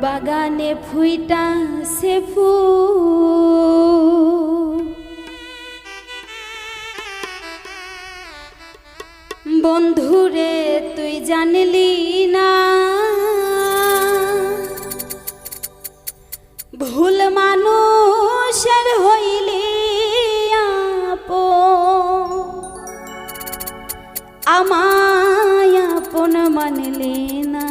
বাগানে ফুইটাছে ফুল, বন্ধুরে তুই জানলি না, ভুল মানুষের হইলি আপন, আমায় আপন মানলি না।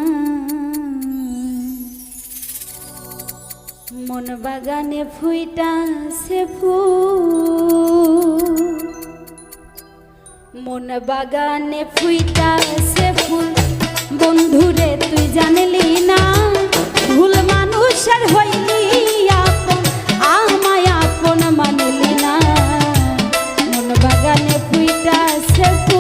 মন বাগানে ফুইটাছে ফুল, মন বাগানে ফুইটাছে ফুল, বন্ধুরে তুই জানলি না, ভুল মানুষের হইলি আপন, আমায় আপন মানলি না। মন বাগানে ফুইটাছে ফুল।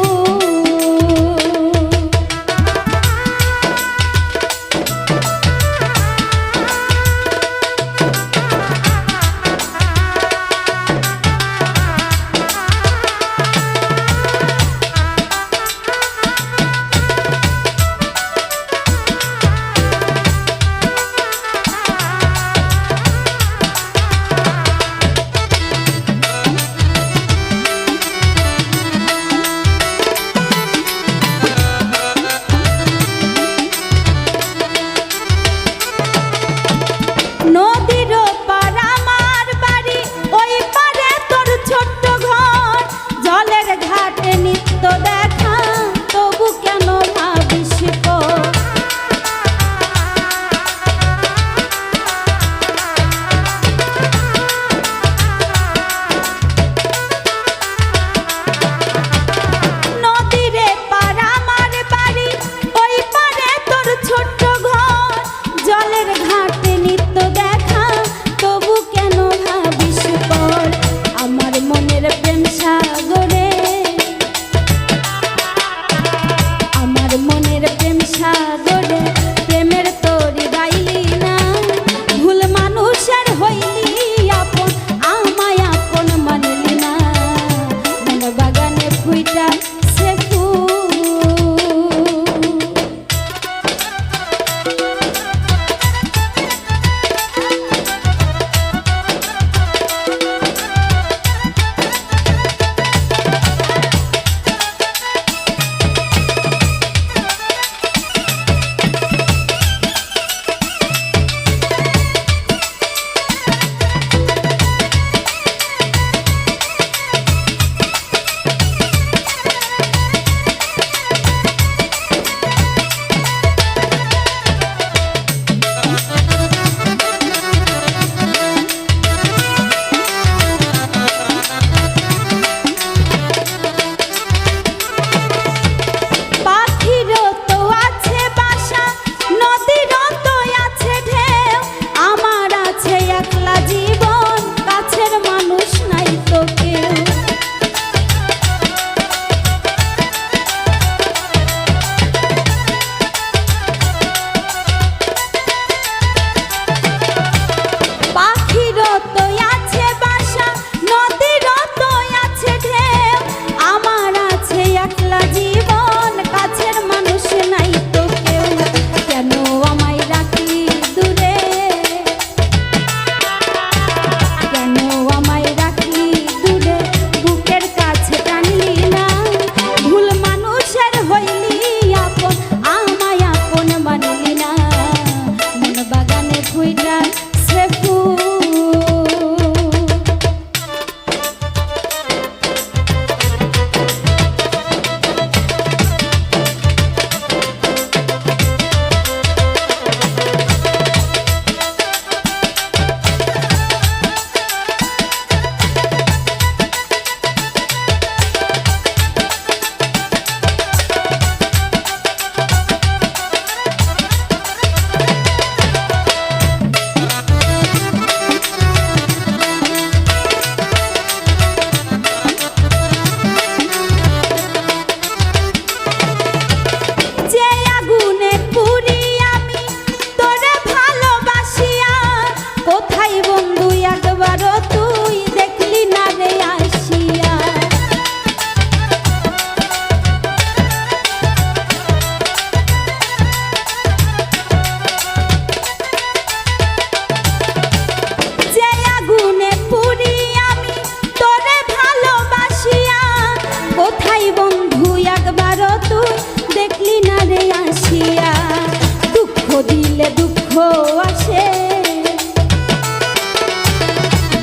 দুঃখ আসে,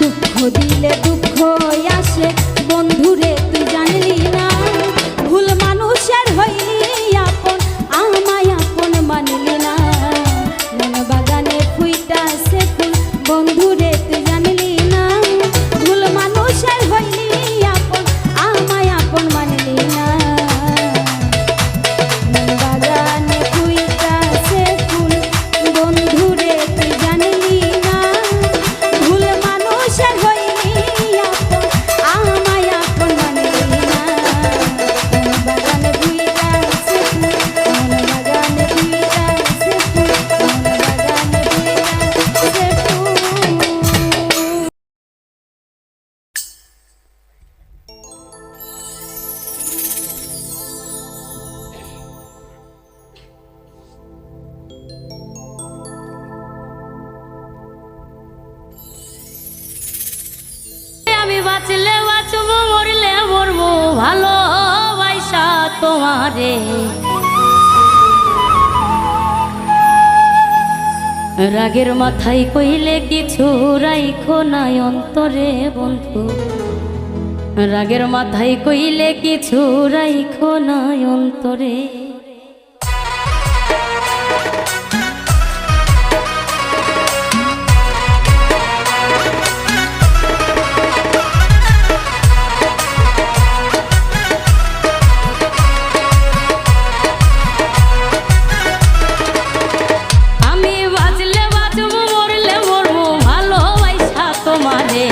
দুঃখ দিলে দুঃখ আসে বন্ধুরে তুই জানলি না, ভুল মানুষের হইলি আপন আমায় আপন মানলি না, মন বাগানে ফুইতাছে ফুল বন্ধুরে তুই জানলি না, ভুল মানুষের হইলি আপন আমায় আপন মানলি না, মন বাগানে ফুইতাছে ফুল বন্ধুরে তুই জানলি না, ভুল মানুষের হইলি আপন আমায় আপন মানলি না, মন বাগানে ফুইতাছে ফুল, মন বাগানে ফুইতাছে ফুল, মন বাগানে ফুইতাছে ফুল। আমি বাঁচলে বাঁচবো মরলে মরবো ভালোবাসা তোমারে, রাগের মাথায় কইলে কিছু রাইখো নাই অন্তরে বন্ধু, রাগের মাথায় কইলে কিছু রাইখো নাই অন্তরে। আমি বাঁচলে বাঁচবো মরলে মরবো ভালোবাসা তোমারে,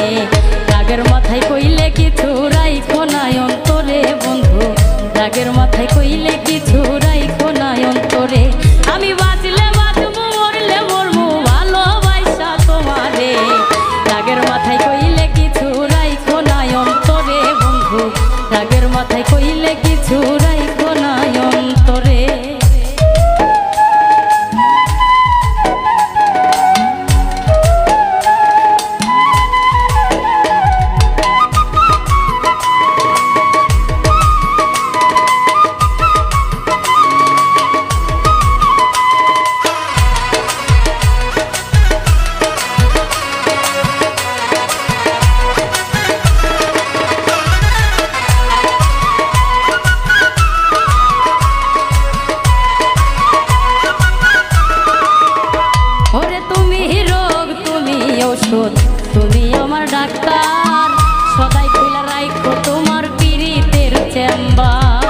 রাগের মাথায় কইলে কিছু রাইখো নাই অন্তরে বন্ধু, রাগের মাথায় কইলে কিছু রাইখো নাই অন্তরে। আমি বাঁচলে বাঁচবো মরলে মরবো ভালোবাসা তোমারে, রাগের মাথায় কইলে কিছু রাইখো নাই অন্তরে বন্ধু, রাগের মাথায় কইলে কিছু রাইখো নাই অন্তরে। ওরে তুমি রোগ তুমি ঔষধ তুমি আমার ডাক্তার, সদাই খোলা রাখো তোমার পীড়িতের চেম্বার।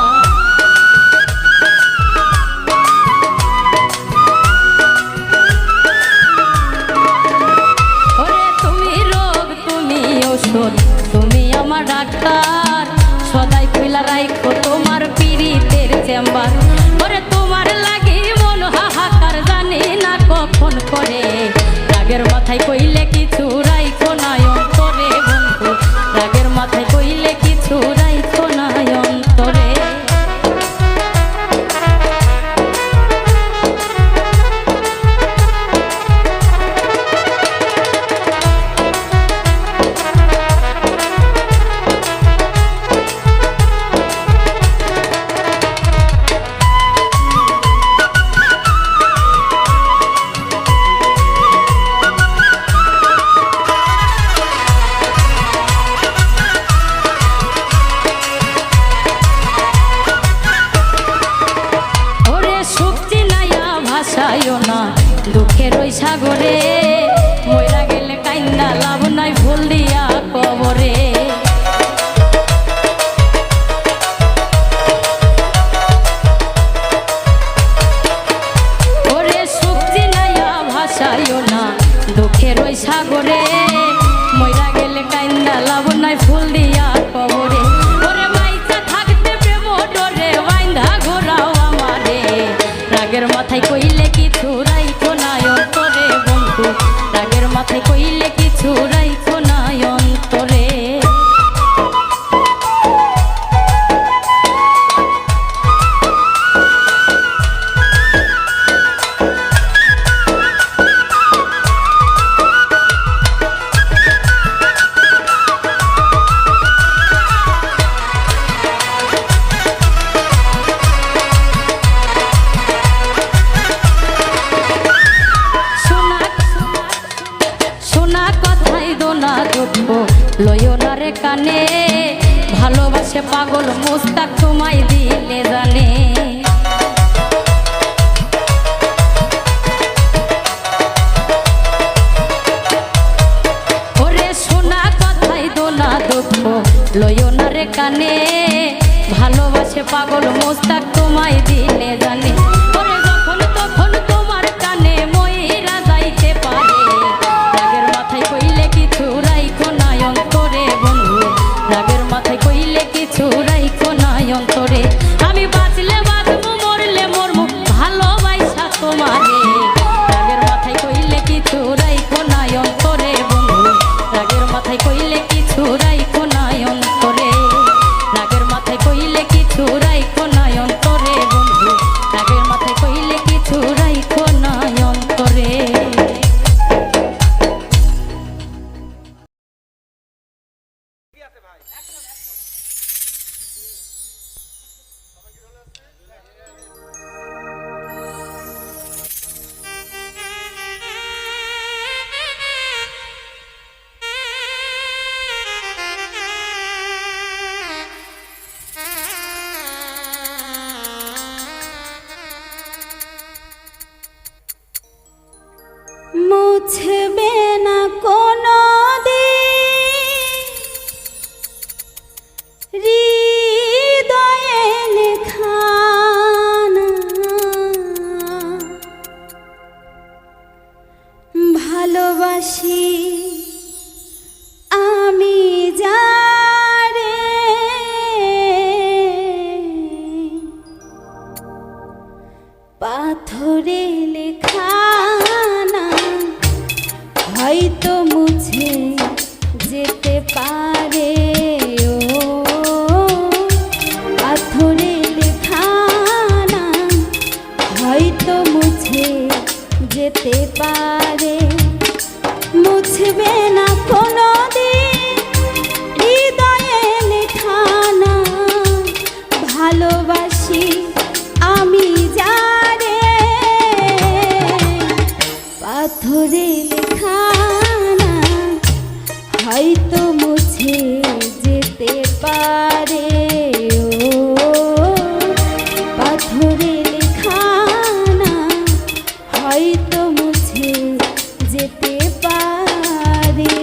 ওরে তুমি রোগ তুমি ঔষধ তুমি আমার ডাক্তার, সদাই খোলা রাখো তোমার পীড়িতের চেম্বার। ওরে তোমার লাগি মন হাহাকার জানি না কখন করে, রাগের মাথায় কইলে কিছু রাইখো নাই অন্তরে বন্ধু, রাগের মাথায় কইলে কিছু রাইখো নাই অন্তরে। ওরে শক্তি নাইয়া ভাসাইও না দুঃখের ওই সাগরে, মইরা গেলে কাইন্দা লাভ নাই ভুল দিয়া কবরে। ওরে শক্তি নাইয়া ভাসাইও না দুঃখের ওই সাগরে, মইরা গেলে কাইন্দা লাভ নাই ফুল দিয়া কবরে। ওরে মাইচা থাকতে প্রেম ডরে বাইন্ধা ঘোরাও আমারে, রাগের মাথায় কইলে কিছু রাইখো নাই অন্তরে বন্ধু, রাগের মাথায় কইলে কিছু রাইখো নাই অন্তরে। লইও না রে কানে, ভালোবাসে পাগল মুস্তাক তোমায় দিলে জানে। ওরে শোনা কথাই দোলা দুঃখ লইও না রে কানে, ভালোবাসে পাগল মুস্তাক তোমায় দিলে জানে। ওরে যখন তখন তোমার কানে ময়রা যাইতে পারে, রাগের মাথায় কইলে কিছু রাইখো না অন্তরে বন্ধু, রাগের মাথায় কইলে কিছু রাইখো না অন্তরে। আমি বাঁচলে বাঁচবো মরলে মরবো ভালোবাসা তোমারে, রাগের মাথায় কইলে কিছু রাইখো না অন্তরে বন্ধু, রাগের মাথায় কইলে কিছু রাইখো না অন্তরে, রাগের মাথায় কইলে কিছু রাইখো না অন্তরে বন্ধু, রাগের মাথায় কইলে কিছু রাইখো না অন্তরে। মুছবে না কোনো দিন হৃদয়ে লেখা না, ভালোবাসি আমি যারে, পাথরে লেখা না হয়তো মুছে যেতে পারে, ও পাথরে লেখা না হয়তো মুছে যেতে পারে। মুছবে না কোনো দিন হৃদয়ে লেখা না, ভালোবাসি আমি যারে, পাথরে লেখা না হয়তো মুছে যেতে পারে, ও পাথরে লেখা না হয়তো মুছে যেতে পারে।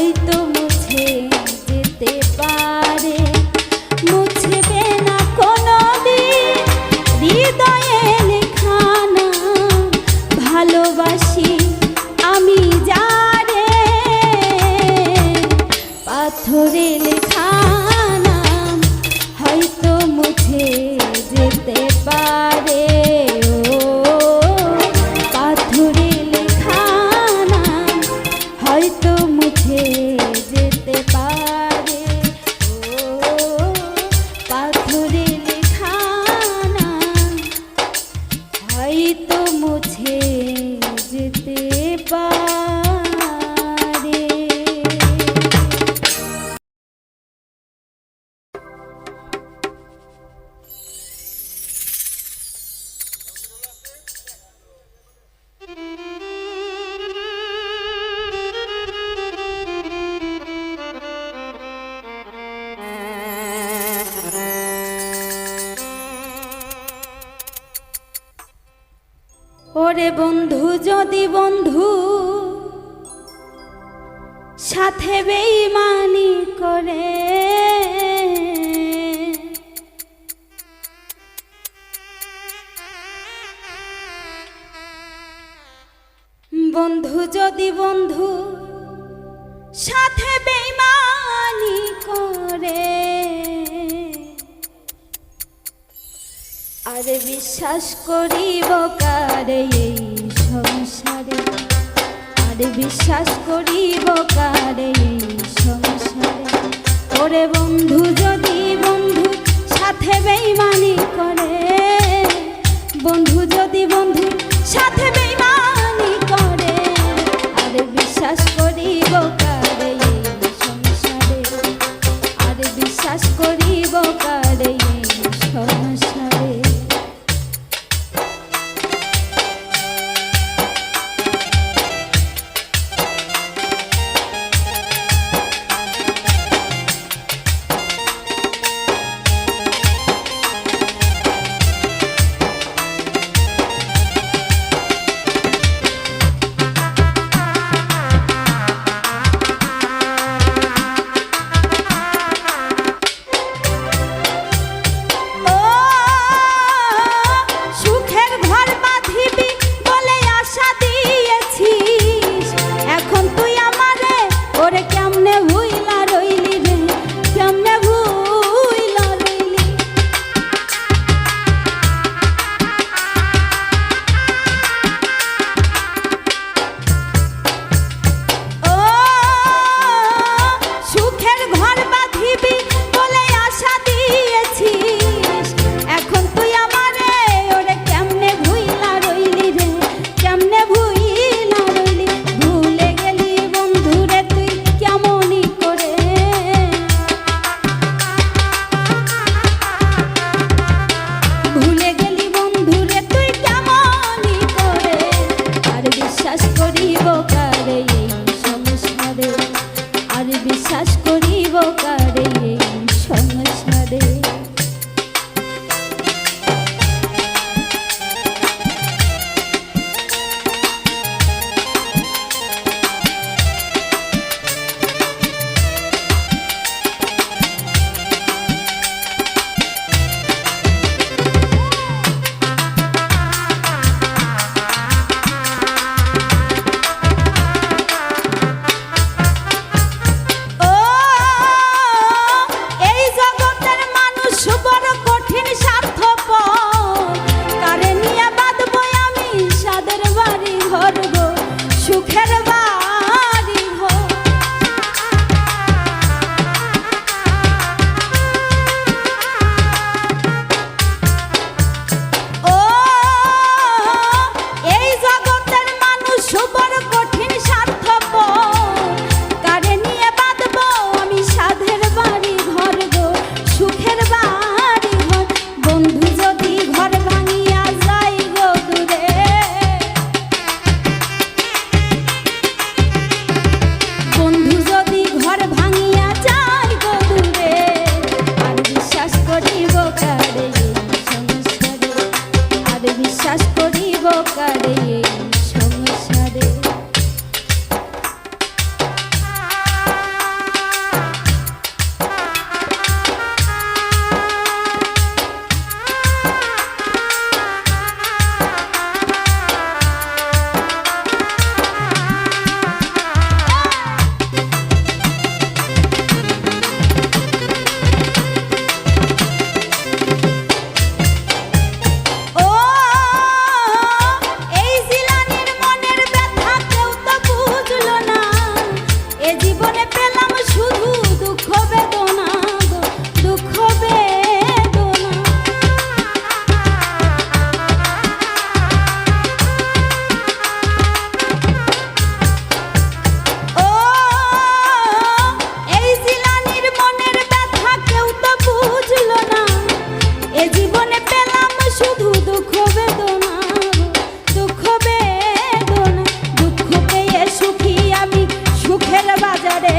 হয়তো মুছে যেতে পারে, মুছবে না কোনোদিন হৃদয়ে লেখা নাম। ভালোবাসি আমি যারে, পাথরে লেখা নাম হয়তো মুছে যেতে পারে। ও পাথরে লেখা নাম হয়তো মুছে যেতে পারে। ও পাথরে লেখা নাম হয়তো মুছে যেতে পারে। ওরে বন্ধু যদি বন্ধু সাথে বেঈমানি করে, বন্ধু যদি বন্ধু সাথে বেঈমানি করে, আরে বিশ্বাস করিব কারে এই সংসারে, আরে বিশ্বাস করিব কারে এই সংসারে। ওরে বন্ধু যদি বন্ধু সাথে বেঈমানি করে, বন্ধু যদি বন্ধু সাথে বেঈমানি করে, আরে বিশ্বাস করিব কারে এই সংসারে, আরে বিশ্বাস করিব কারে এই সংসারে। বিশ্বাস করিব কারে এই সংসারে। ও জীবনে পেলাম শুধু দুঃখ বেদনা গো, দুঃখ বেদনা। ও এই জিলানির মনের ব্যথা কেউ তো বুঝলো না, এ জীবনে পেলাম শুধু দুঃখ বেদনা গো, দুঃখ বেদনা। দুঃখ পেয়ে সুখী আমি সুখের বাজারে,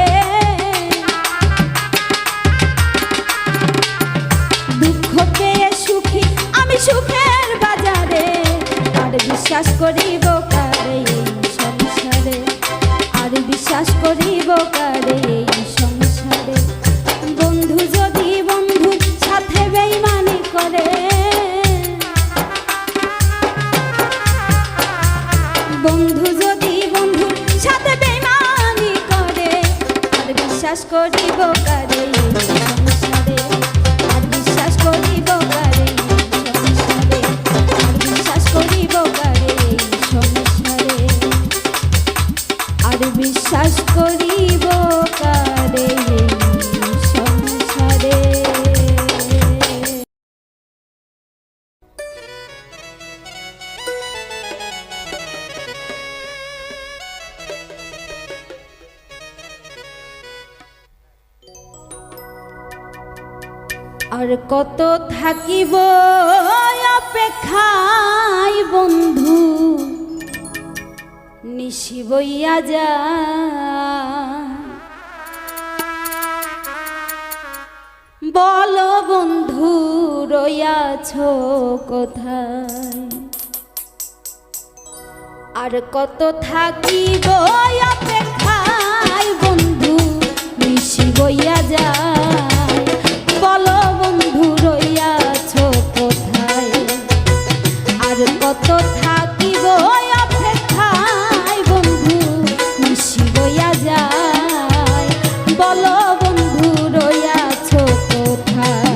দুঃখ পেয়ে সুখী আমি সুখের বাজারে। আর বিশ্বাস করিব কারে এই সংসারে, আর বিশ্বাস করিব কারে এই সংসারে। বন্ধু যদি বন্ধুর সাথে বেইমানি করে, বন্ধু যদি বন্ধুর সাথে বেইমানি করে, আর বিশ্বাস করিব কারে এই সংসারে, আর বিশ্বাস করিব কারে এই সংসারে, আর বিশ্বাস করিব কারে এই সংসারে, আর বিশ্বাস করিব কারে এই সংসারে। আর কত থাকিব অপেক্ষায় বন্ধু, নিশি বইয়া যা। বলো বন্ধু রইয়াছ কোথায়, আর কত থাকিব অপেক্ষায় বন্ধু, নিশি বইয়া যায়। বলো বন্ধু রইয়াছ কোথায়, আর কত থাকিব অপেক্ষায় বন্ধু, নিশি বইয়া যায়। বলো বন্ধু রইয়াছ কোথায়।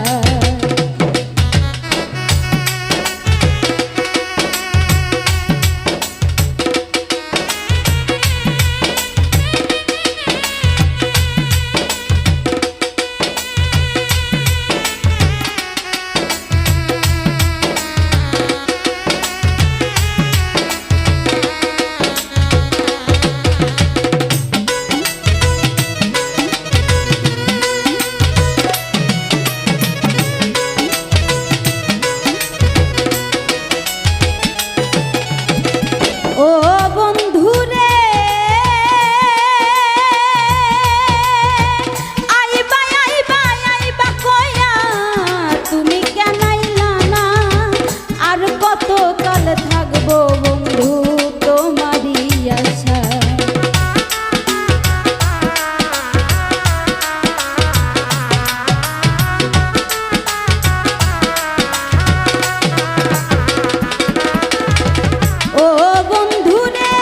ও বন্ধু রে আইবা আইবা আইবা কয়া, তুমি কেন আইলা না? আর কত কাল থাকবো বন্ধু তোমারই আশা। ও বন্ধু রে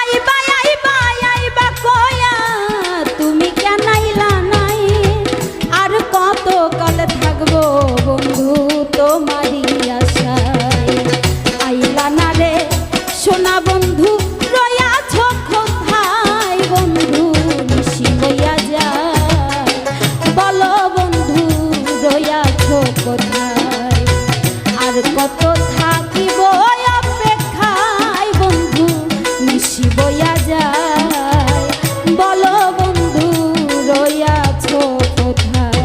আইবা আইবা আইবা কয়া, তুমি কেন আইলা নাই? আর কত কাল থাকবো বন্ধু তোমারই আশায়। আইলা না রে সোনা বন্ধু রইয়াছ কোথায় বন্ধু, নিশি বইয়া যায়। বলো বন্ধু রইয়াছ কোথায়, আর কত থাকিব অপেক্ষায় বন্ধু, নিশি বইয়া যায়। বলো বন্ধু রইয়াছ কোথায়।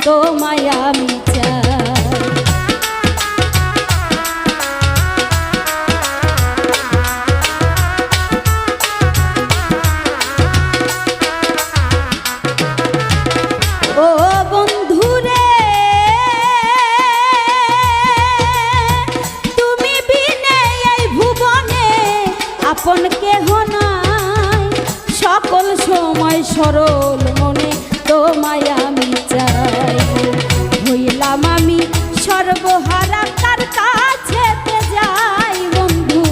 তোমায় আমি চাই। আপন কেহ নাই, সকল সময় সরল মনে তোমায় আমি চাই। হইলাম আমি সর্বহারা, কার কাছেতে যাই বন্ধু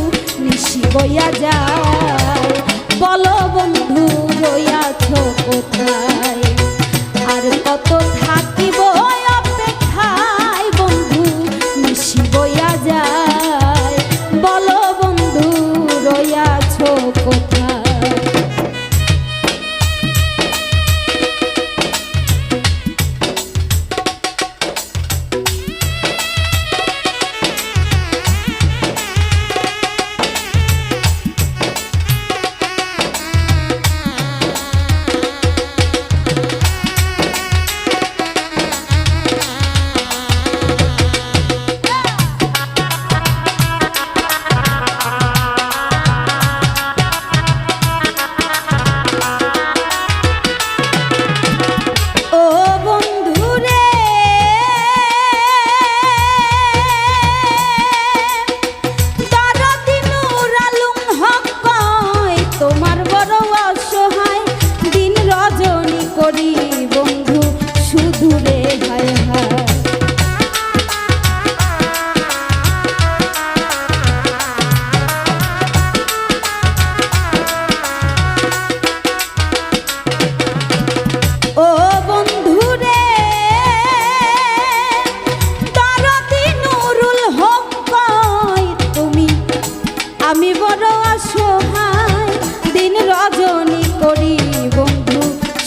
নিশি বইয়া যায়। বলো বন্ধু রইয়াছ কোথায়, আর কত থাকিব অপেক্ষায় বন্ধু নিশি বইয়া যায়। বলো বন্ধু রইয়াছ কোথায়। আমি বড় অসহায়, দিন রজনী করি বন্ধু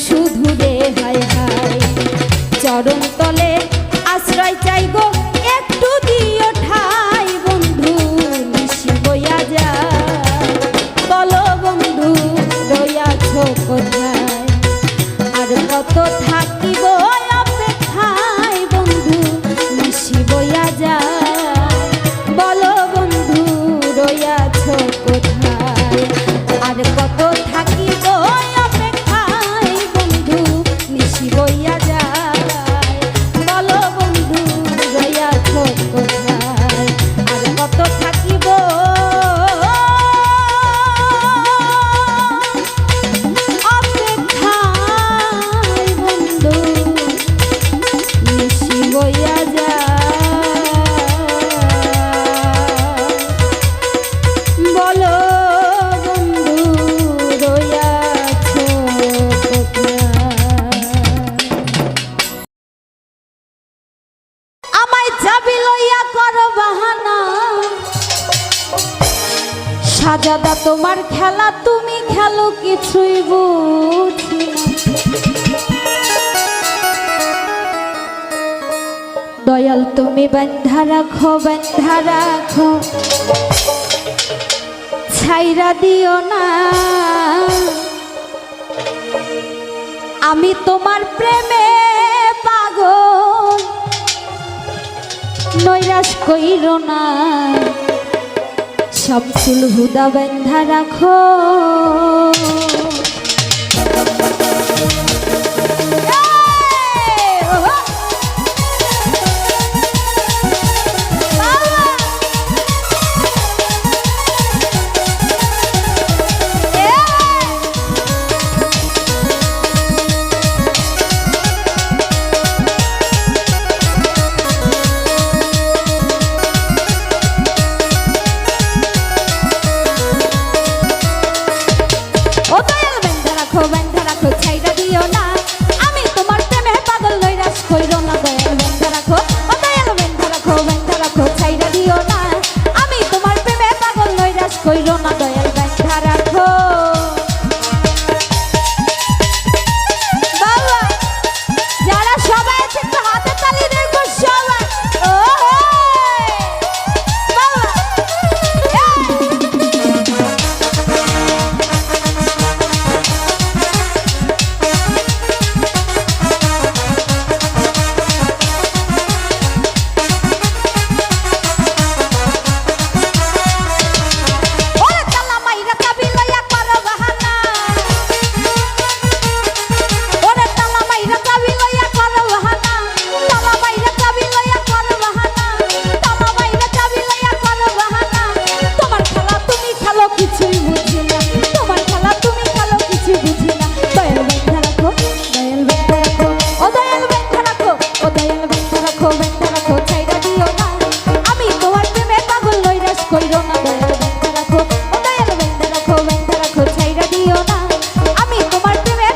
শুধু রে হায় হায়। চরণ তলে আশ্রয় চাই গো, একটু দিও ঠাই বন্ধু নিশি বইয়া যায়। বলো বন্ধু রইয়াছ কোথায়, আর কত থাকিব অপেক্ষায় বন্ধু নিশি বইয়া যায়। বলো বন্ধু রইয়াছ কোথায়, আর কত থাকিব অপেক্ষায় বন্ধু নিশি বইয়া যায়। বলো বন্ধু রইয়াছ কোথায়, আর কত থাকিব অপেক্ষায় বন্ধু নিশি বইয়া যায়। বলো বন্ধু রইয়াছ কোথায়। আমায় চাবি লইয়া করো বাহানা, সাজাদা তোমার খেলা তুমি খেলো কিছুই বুঝি না। দয়াল তুমি বান্ধা রাখো, বান্ধা রাখো, ছাইরা দিও না। আমি তোমার প্রেমে পাগল, নৈরাশ কইরো না। শামসুল হুদা বান্ধা রাখো। কইরো না দয়াল বান্ধা রাখো। বাবা যারা সবাই আছে একটু হাতে তালি দেন গো সবাই। ও বাবা ওরে রাখো ও দয়াল বেঁধে রাখো ছাইরা দিও না আমি তোমার প্রেমে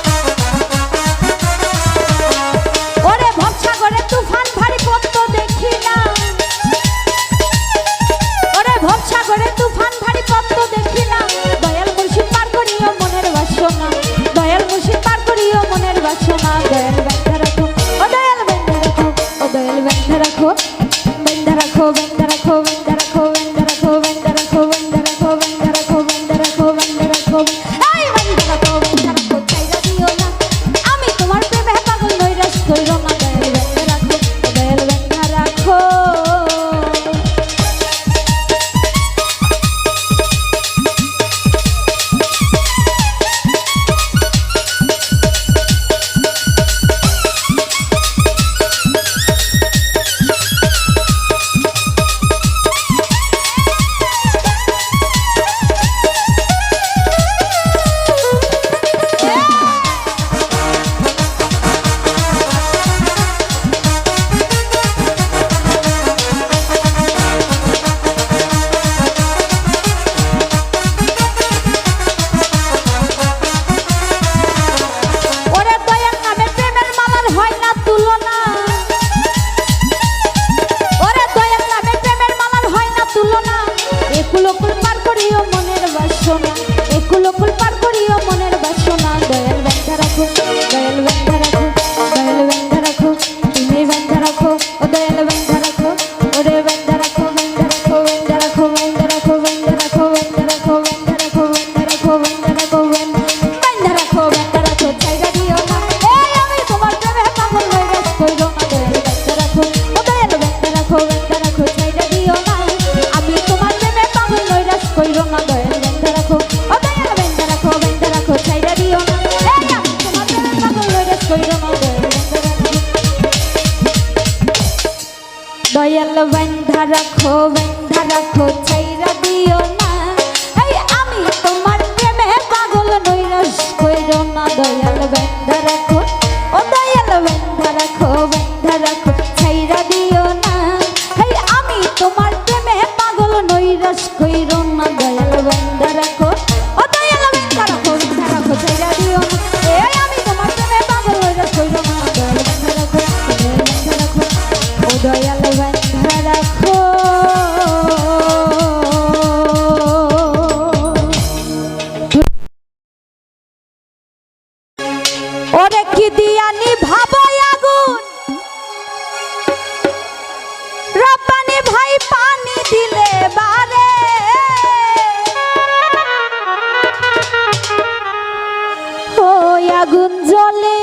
পাগল নৈরাশ কইরো না দয়াল বেঁধে রাখো দয়াল বান্ধা রাখো ছাইরা দিও না এই আমি তোমার প্রেমে পাগল নৈরাশ কইরো না দয়াল বান্ধা রাখো ও দয়াল বান্ধা রাখো ছাইরা দিও না এই আমি তোমার প্রেমে পাগল নৈরাশ কইরো না দয়াল বান্ধা রাখো ও দয়াল বান্ধা রাখো ছাইরা দিও না এই আমি তোমার প্রেমে পাগল নৈরাশ কইরো না দয়াল বান্ধা রাখো ও দয়াল বান্ধা রাখো ওরে কি দিয়া নিভাবো আগুন রব্বানি ভাই পানি দিলে বারে ও আগুন জ্বলে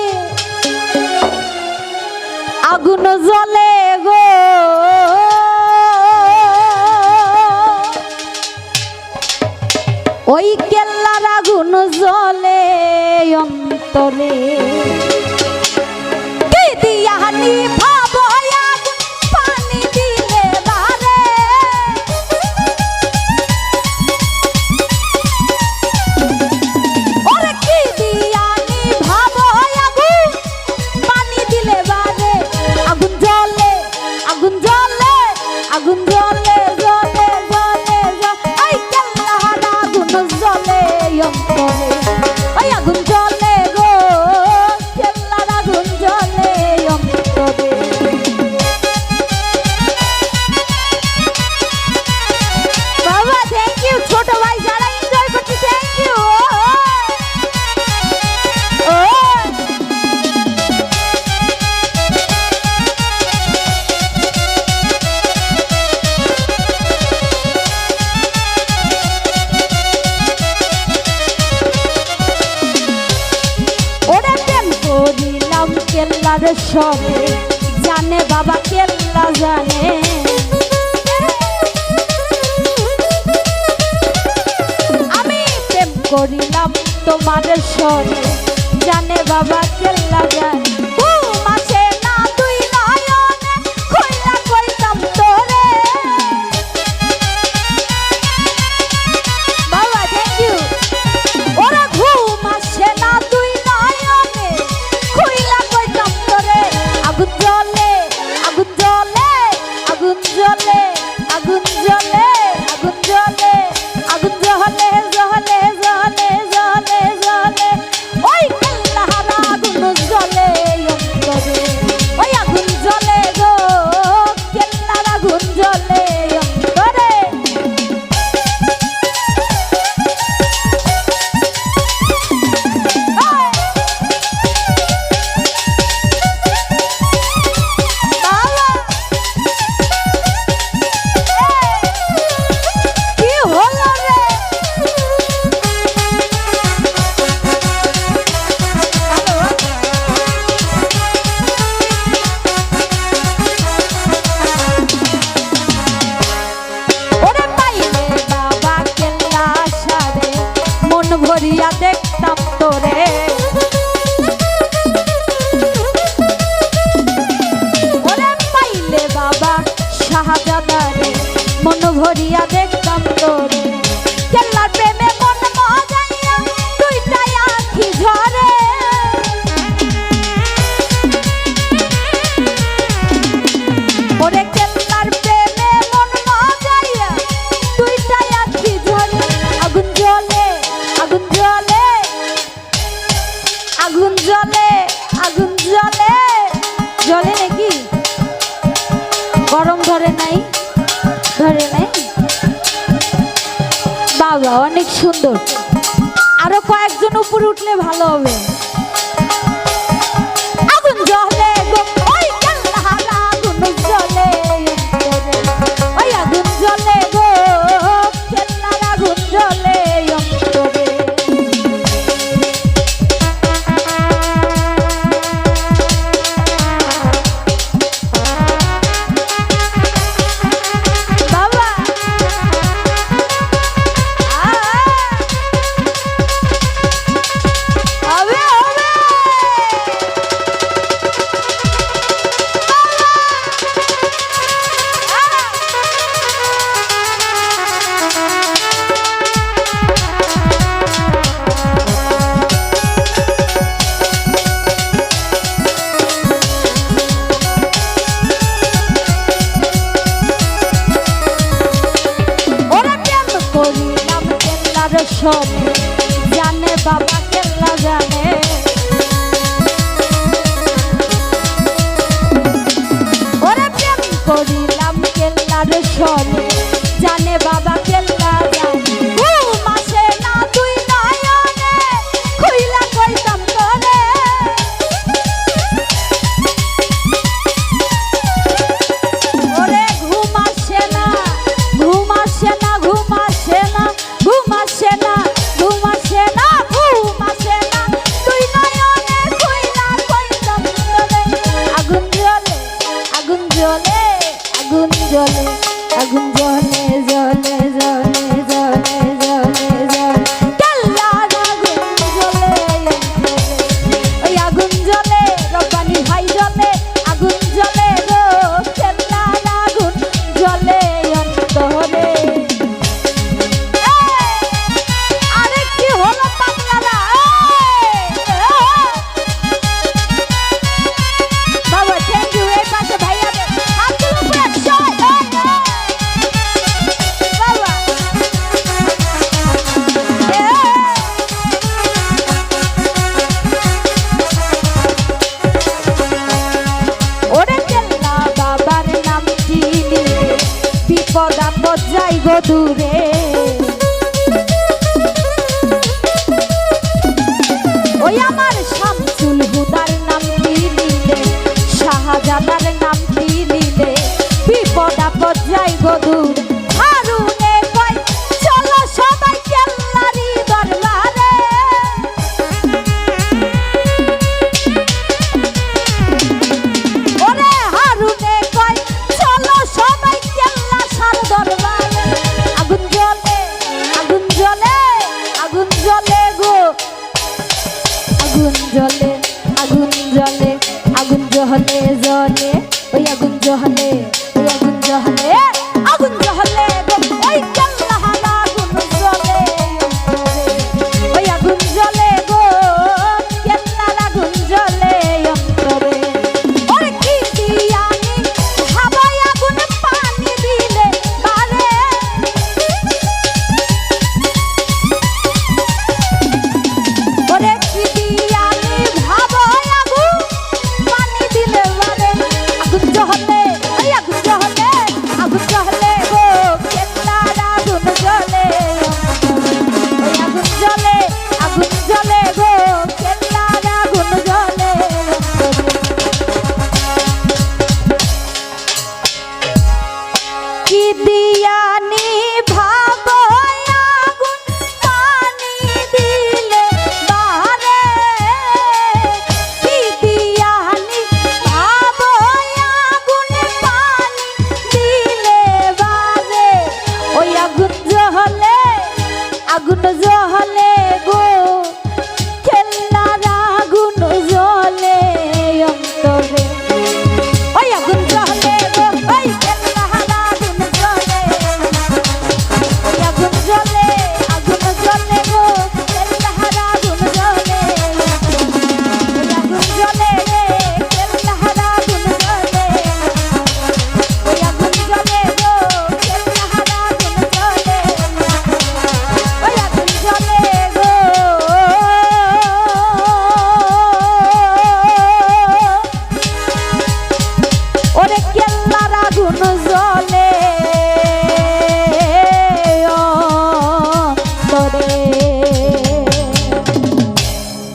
আগুন জ্বলে গো ওই কেল্লার আগুন জ্বলে অন্তরে কি দিয়া নিভাবো আগুন পানি দিলে বারে ওরে কি দিয়া নিভাবো আগুন পানি দিলে বারে আগুন জ্বলে আগুন জ্বলে আগুন জ্বলে জ্বলে জ্বলে ওই কেল্লার আগুন জ্বলে অন্তরে ওই আগুন জ্বলে গো কেল্লার আগুন জ্বলে অন্তরে বাবা থ্যাংক ইউ ছোট ভাই যারা এনজয় করতে থ্যাংক ইউ ওরে প্রেম করিলাম কেল্লার সবে জানে বাবা কেল্লা জানে আমি প্রেম করিলাম তোমার সনে জানে বাবা কেল্লা জানে ঘুম আসে না দুই নয়নে কইলা কইতাম তোরে বাবা থ্যাংক ইউ ওরা ঘুম আসে না দুই নয়নে কইলা কইতাম তোরে আগুন জ্বলে আগুন জ্বলে আগুন জ্বলে আগুন জ্বলে আগুন জ্বলে আগুন জ্বলে জ্বলে জ্বলে জ্বলে জ্বলে ওই কেল্লাহারা আগুন জ্বলে অন্তরে ওই আগুন জ্বলে গো কেল্লার আগুন জ্বলে অন্তরে ভরিয়া দেখতাম তোরে ওরে পাইলে বাবা শাহজাদারে মন ভরিয়া দেখতাম তোরে কেল্লার প্রেমে মন মজাইয়া দুইটাই আঁখি ঝরে ওরে কেল্লার প্রেমে মন মজাইয়া দুইটাই আঁখি ঝরে আগুন জ্বলে আগুন জ্বলে আগুন জ্বলে আগুন জ্বলে জ্বলে নাকি গরম ধরে নাই বাবা অনেক সুন্দর আরো কয়েকজন উপরে উঠলে ভালো হবে আগুন জ্বলে গো ওই কেল্লাহারা আগুন জ্বলে ওই আগুন জ্বলে গো কেল্লার আগুন জ্বলে অন্তরে সব জানে বাবা কেল্লা জানে ওরে প্রেম করিলাম কেল্লার সব জানে বাবা কেল্লা জানে ঘুম আসে না দুই নয়নে কইলা কইতাম তোরে ওরে ঘুম আসে না ঘুম আসে না ঘুম আসে না ঘুম আসে না ঘুম আসে না ঘুম আসে না তুই নয়নে কইলা কইতাম তোরে আগুন জ্বলে আগুন জ্বলে আগুন জ্বলে আগুন জ্বলে জ্বলে জ্বলে জ্বলে জ্বলে জ্বলে কেল্লার আগুন জ্বলে ওই আগুন জ্বলে রব্বানি ভাই জ্বলে আগুন জ্বলে গো কেল্লার আগুন জ্বলে অন্তরে যাই গো দূরে ওই আমার শামসুল হুদার নাম দিলে শাহজাদার নাম দিলে বিপদ আপদ যাই গো দূরে হারুনে কই চলো সবাই কেল্লারি দরবারে ওরে হারুনে কই চলো সবাই কেল্লা সার দরবারে আগুন জ্বলে আগুন জ্বলে আগুন জ্বলে জলে আগুন জ্বলে, আগুন জ্বলে জ্বলে, ওই আগুন জ্বলে